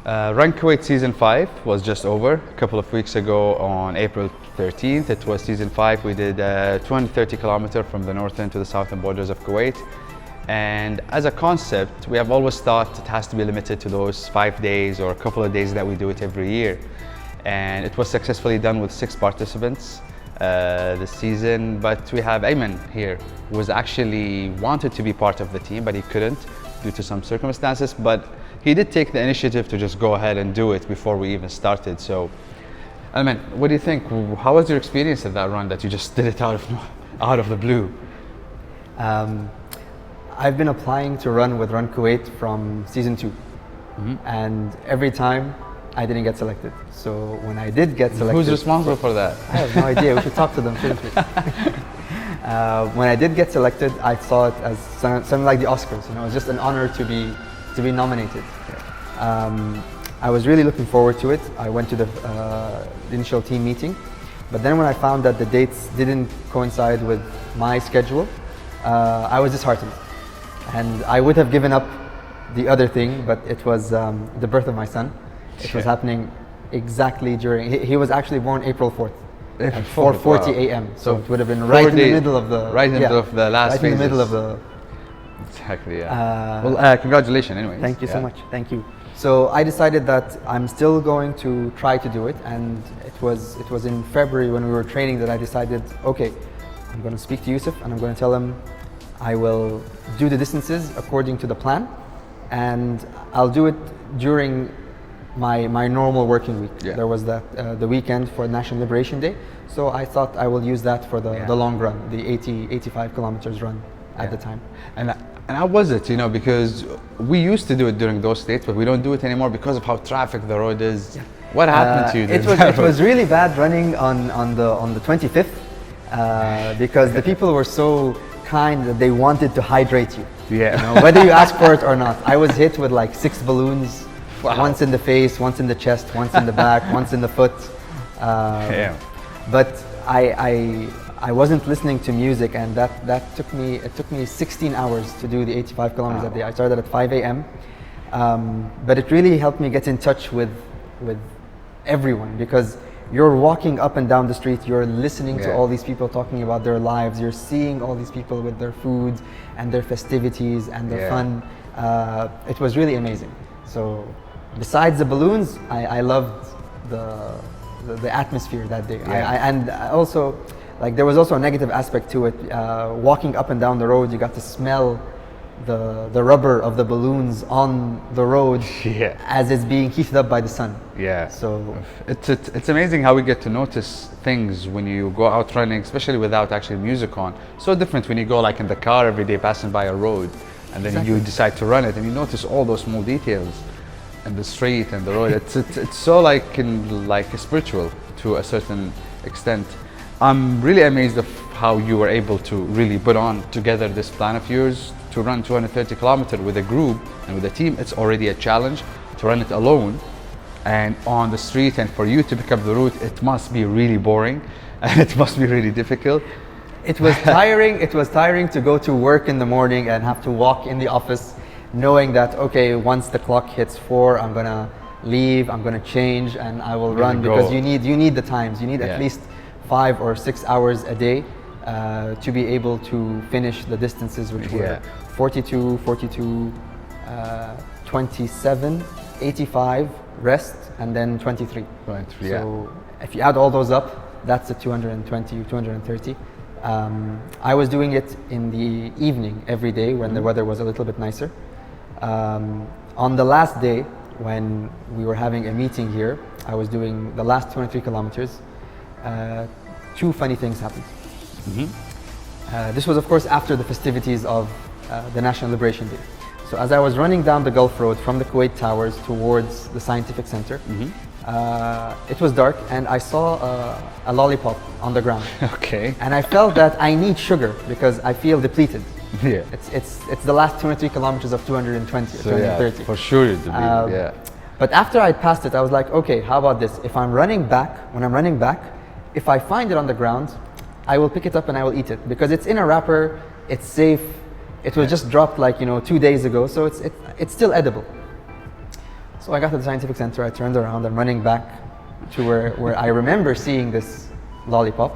Run Kuwait Season 5 was just over a couple of weeks ago on April 13th. It was Season 5. We did 230 kilometers from the northern to the southern borders of Kuwait. And as a concept, we have always thought it has to be limited to those 5 days or a couple of days that we do it every year. And it was successfully done with 6 participants this season. But we have Ayman here, who was actually wanted to be part of the team, but he couldn't due to some circumstances. But he did take the initiative to just go ahead and do it before we even started. So, Ayman, what do you think? How was your experience at that run that you just did it out of the blue? I've been applying to run with Run Kuwait from season 2, and every time I didn't get selected. So when I did get selected, who's responsible for that? I have no idea. We should talk to them, shouldn't we? When I did get selected, I saw it as something like the Oscars. You know, it was just an honor to be nominated. I was really looking forward to it. I went to the initial team meeting, but then when I found that the dates didn't coincide with my schedule, I was disheartened. And I would have given up the other thing, but it was the birth of my son. It was happening exactly during, he was actually born April 4th at 4:40 a.m. So it would have been right in the middle of the... Right in the middle of the last Right in the middle of the... Exactly, yeah. Well, congratulations anyway. Thank you so much, thank you. So I decided that I'm still going to try to do it, and it was in February when we were training that I decided, okay, I'm going to speak to Yusuf and I'm going to tell him I will do the distances according to the plan, and I'll do it during my normal working week. Yeah. There was that the weekend for National Liberation Day, so I thought I will use that for the long run, the 85 kilometers run at the time. And how was it, you know, because we used to do it during those dates, but we don't do it anymore because of how traffic the road is. Yeah. What happened to you? It was really bad running on the 25th because the people were so kind that they wanted to hydrate you. Yeah. You know, whether you ask for it or not. I was hit with like 6 balloons, once in the face, once in the chest, once in the back, once in the foot. But I wasn't listening to music, and that took me 16 hours to do the 85 kilometers that day. I started at 5 a.m. But it really helped me get in touch with everyone, because you're walking up and down the street, you're listening to all these people talking about their lives, you're seeing all these people with their food and their festivities and their fun. It was really amazing. So besides the balloons, I loved the atmosphere that day. And also, like, there was also a negative aspect to it. Walking up and down the road, you got to smell the rubber of the balloons on the road as it's being heated up by the sun. Yeah. So it's amazing how we get to notice things when you go out running, especially without actually music on. So different when you go like in the car every day passing by a road, and then you decide to run it and you notice all those small details in the street and the road. It's so like spiritual to a certain extent. I'm really amazed of how you were able to really put on together this plan of yours to run 230 kilometers with a group and with a team. It's already a challenge to run it alone and on the street, and for you to pick up the route, it must be really boring and it must be really difficult. It was tiring. It was tiring to go to work in the morning and have to walk in the office knowing that, okay, once the clock hits 4, I'm gonna leave, I'm gonna change, and I will run, because you need the times. You need at least 5 or 6 hours a day to be able to finish the distances, which were 42, 27, 85, rest, and then 23. So if you add all those up, that's the 220, 230. I was doing it in the evening every day when the weather was a little bit nicer. On the last day, when we were having a meeting here, I was doing the last 23 kilometers. 2 funny things happened. This was, of course, after the festivities of the National Liberation Day. So as I was running down the Gulf Road from the Kuwait Towers towards the Scientific Center, it was dark, and I saw a lollipop on the ground. Okay. And I felt that I need sugar because I feel depleted. Yeah. It's the last 23 kilometers of 220 or 230. For sure it would be, But after I passed it, I was like, okay, how about this? If I'm running back, when I'm running back, if I find it on the ground, I will pick it up and I will eat it, because it's in a wrapper, it's safe. It was just dropped like 2 days ago, so it's still edible. So I got to the scientific center, I turned around, I'm running back to where I remember seeing this lollipop,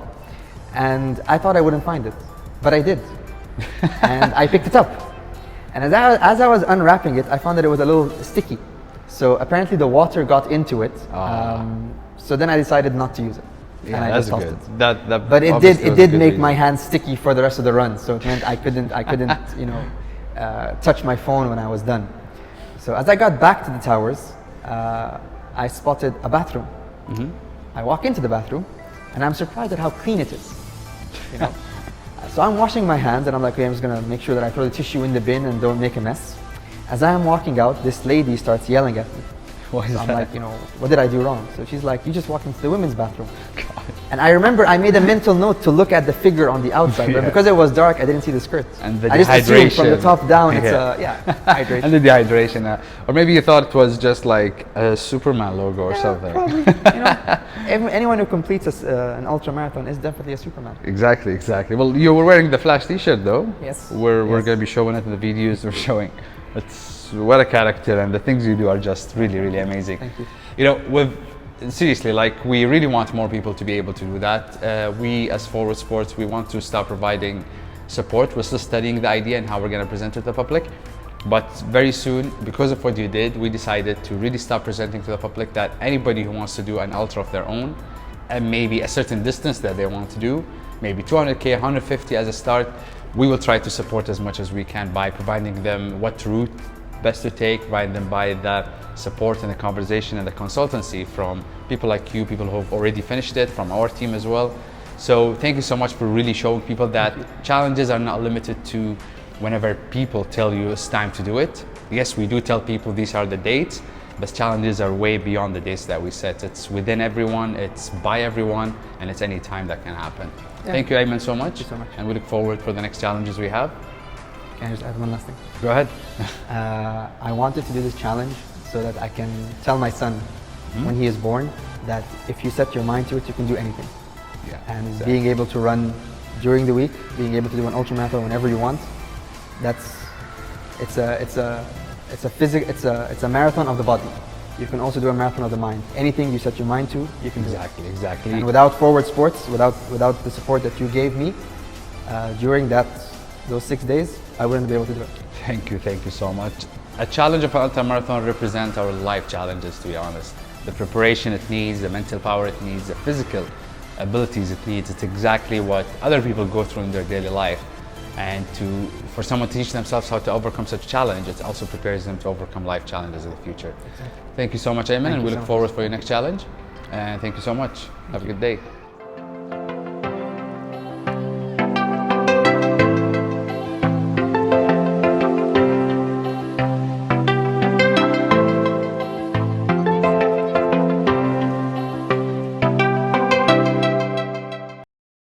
and I thought I wouldn't find it, but I did. And I picked it up. And as I was unwrapping it, I found that it was a little sticky. So apparently the water got into it. So then I decided not to use it. Yeah, and I that's just tossed good. it. But it did make my hands sticky for the rest of the run. So it meant I couldn't touch my phone when I was done. So as I got back to the towers, I spotted a bathroom. I walk into the bathroom, and I'm surprised at how clean it is. So I'm washing my hands, and I'm like, okay, I'm just gonna make sure that I throw the tissue in the bin and don't make a mess. As I am walking out, this lady starts yelling at me. So I'm like, what did I do wrong? So she's like, you just walked into the women's bathroom. God. And I remember I made a mental note to look at the figure on the outside, but because it was dark, I didn't see the skirt. And the I just assumed from the top down, it's hydration. And the dehydration. Or maybe you thought it was just like a Superman logo or something. Probably. Anyone who completes an ultra marathon is definitely a Superman. Exactly. Well, you were wearing the Flash T-shirt though. Yes. We're going to be showing it in the videos we're showing. It's what a character, and the things you do are just really, really amazing. Thank you. Seriously, like, we really want more people to be able to do that. We as Forward Sports, we want to start providing support. We're still studying the idea and how we're going to present it to the public. But very soon, because of what you did, we decided to really start presenting to the public that anybody who wants to do an ultra of their own, and maybe a certain distance that they want to do, maybe 200K, 150 as a start, we will try to support as much as we can by providing them what route best to take, providing them by the support and the conversation and the consultancy from people like you, people who have already finished it, from our team as well. So thank you so much for really showing people that challenges are not limited to whenever people tell you it's time to do it. Yes, we do tell people these are the dates, but challenges are way beyond the dates that we set. It's within everyone, it's by everyone, and it's any time that can happen. Yeah. Thank you, Ayman, so much. Thank you so much. And we look forward for the next challenges we have. Can I just add one last thing? Go ahead. I wanted to do this challenge so that I can tell my son when he is born that if you set your mind to it, you can do anything. Yeah, and exactly. Being able to run during the week, being able to do an ultramarathon whenever you want, it's a marathon of the body. You can also do a marathon of the mind. Anything you set your mind to, you can do. Exactly. And without Forward Sports, without the support that you gave me during those 6 days, I wouldn't be able to do it. Thank you so much. A challenge of an ultramarathon represents our life challenges, to be honest. The preparation it needs, the mental power it needs, the physical abilities it needs. It's exactly what other people go through in their daily life. And for someone to teach themselves how to overcome such a challenge, it also prepares them to overcome life challenges in the future. Exactly. Thank you so much, Ayman, and we look forward for your next challenge. And thank you so much. Have a good day.